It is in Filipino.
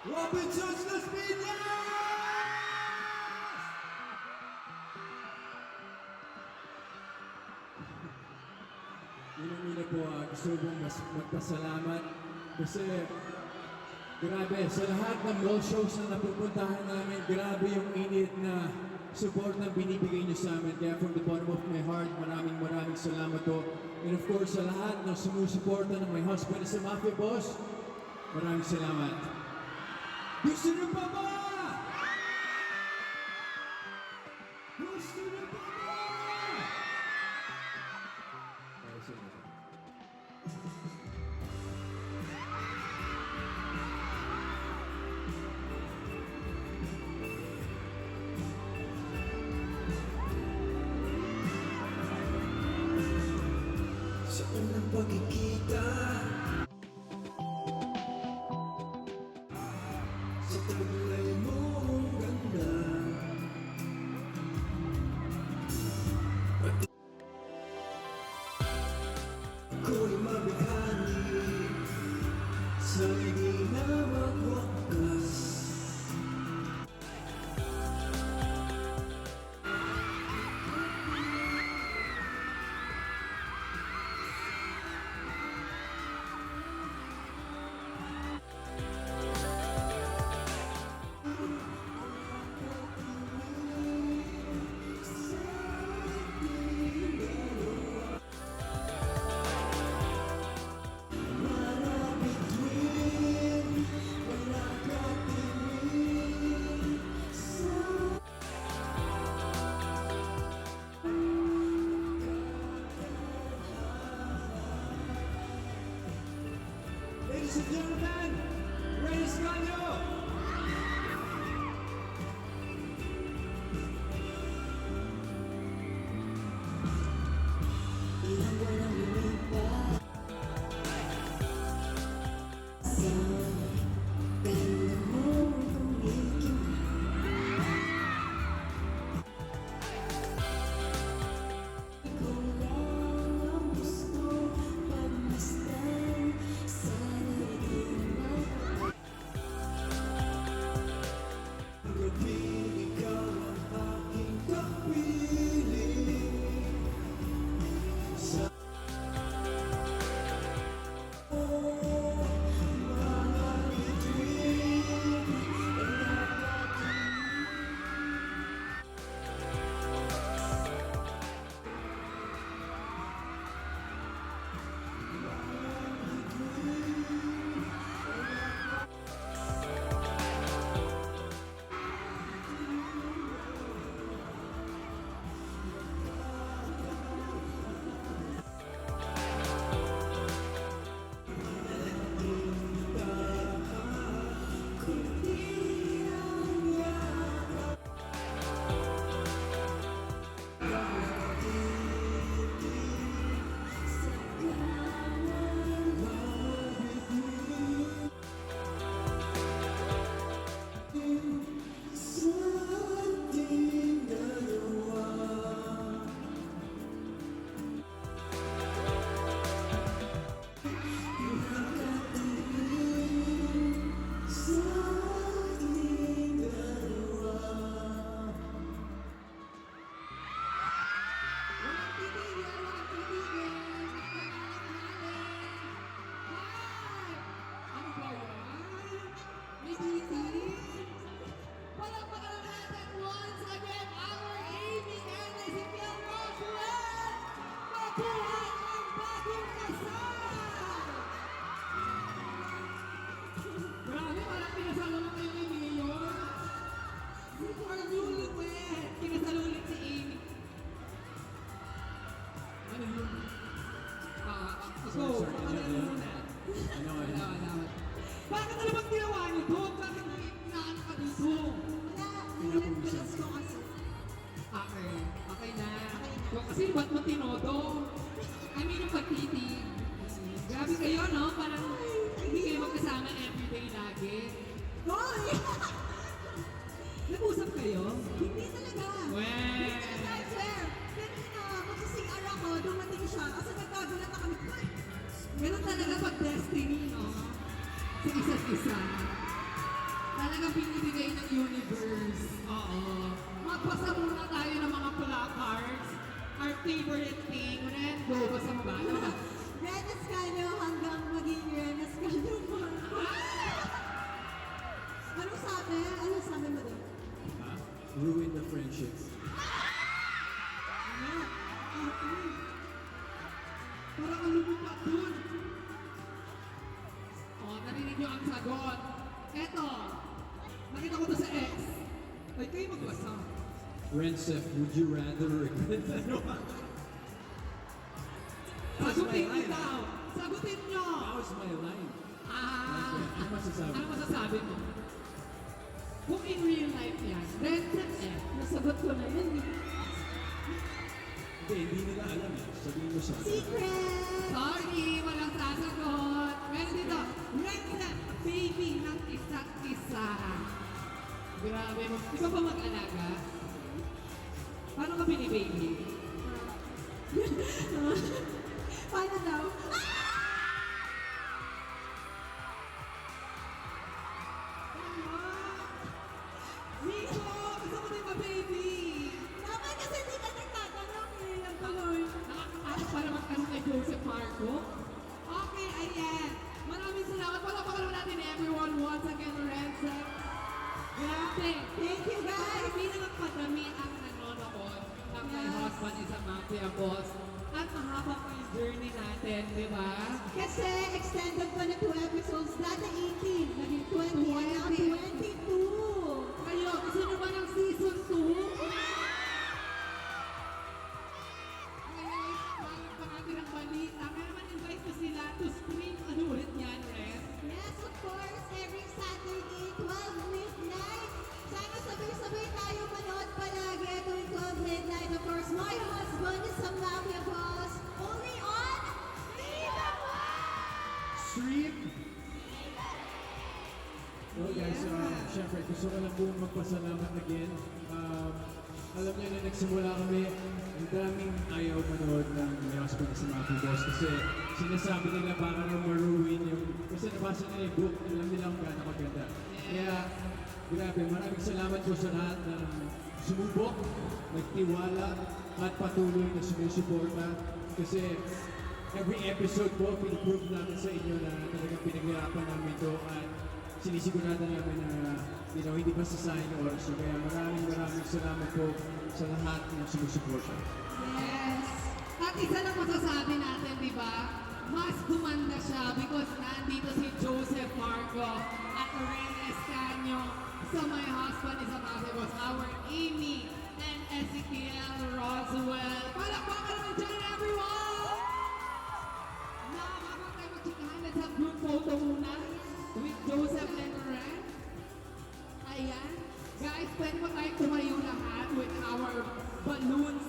Robinsons Las Piñas! Unang-una po, gusto kong magpasalamat kasi grabe, sa lahat ng mall shows na napupuntahan namin, grabe yung init na support na binibigay niyo sa amin. Kaya from the bottom of my heart, maraming salamat po. And of course, sa lahat ng sumusuporta ng my husband sa Mafia Boss, maraming salamat. Gusto niyo pa ba? Gusto niyo pa ba? Okay, sige. Sa unang pagkikita, sa taglay mong ganda, at ako'y mabighani sa hindi na magwakas. Ladies and gentlemen, Reyes Canyo! Ilang walang lumipat sa ganda mong pumikit. Ikaw lang ang gusto pagmasdan. Sana di mapagod. Gabing ikaw ang aking kapiling. Sa mga bituin ay Ano yun? So, ano muna? Ano? Bakit ano bang ginawa niyo doon? Bakit inaan ka dito? Pinapumisan. Okay, okay na. So, kasi ba't mo tinodo? I mean, yung pagtitig. Grabe kayo, no? Parang hindi kayo magkasama everyday lagi. Hoy! Nag-usap kayo? Hindi talaga. Well. Hindi talaga, I swear. Pero magsising-ara ko, dumating siya. Kasi nagkagulat na kami. Hoy! Ganun talaga pag destiny, no? Sa isa't isa. talagang binibigay ng universe. Oo. Magbasa muna tayo ng mga placards. Our favorite thing. Rendo, basa mo ba? Ano ba? Ren Escanio hanggang maging Ren Escanio Marco. Anong sabi? Ano sabi mo doon? Ha? Ruin the friendship. Ano? Parang ang lumipat dun. Oh, narinig niyo ang sagot. Eto, nakita ko to sa X. Ay, kayo magbasa. Rensef, would you rather regret ano? Sagutin ikaw. Sagutin nyo. That was my line. Ah, Ano masasabi? ano masasabi mo? Kung in real life yan, Renset eh. Nasagot ko na yun. Hindi nila alam eh. Sabihin mo sa akin. Secret! Sorry, walang sasagot. Pero dito, Renset, baby ng isa't isa. Grabe mo. Ikaw ba mag-alaga? Paano ka bini-baby? Paano daw? Nico, gusto ko din ba-baby? Dapat kasi hindi ka nagtatanong eh. Ang tuloy. Nakakatakot para magtanong kay Joseph Marco. Okay, ayan. Maraming salamat. Palakpakan naman natin everyone once again, Renzo. Grabe. Thank you guys. Hindi na magpadami ang nanonood ng My Husband is a Mafia Boss. At mahaba pa yung journey natin, di ba? Kasi extended pa na 2 episodes. Dati 18. Naging 20. And now 22. Kayo, gusto nyo ba ng season 2? Ngayon, bago pa natin ang balita. Kaya naman invite ko sila to stream. Ano ulit yan, Ren? Yes, of course. Every Saturday, 12 midnight. Sana sabay-sabay tayo manood palagi tuwing 12 midnight. Of course, My Husband is a Mafia Boss. Only on Viva Stream! Well guys, syempre gusto ko lang pong magpasalamat again. Alam niyo na nagsimula kami, ang daming ayaw manood ng My Husband is a Mafia Boss kasi sinasabi nila baka na maruin yung, kasi nabasa nila yung book, alam nila kung gaano maganda. Kaya, grabe, maraming salamat po sa lahat na sumubok, nagtiwala, at patuloy na sumusuporta. Kasi every episode po, piniprove namin sa inyo na talagang pinaghirapan namin ito at sinisigurado namin na hindi pa sasayang ng oras. So, kaya maraming salamat po sa lahat ng sumusuporta. Yes. At isa lang masasabi natin, di ba? Mas gumanda siya because nandito si Joseph Marco at Ren Escanio. So my husband is a Mafia Boss, our Amy and Ezekiel Roswell. Palakpakan naman dyan, everyone! Now, habang tayo magchikahan, let's have group photo muna with Joseph and Ren. Ayan. Guys, pwede ba tayo tumayo lahat with our balloons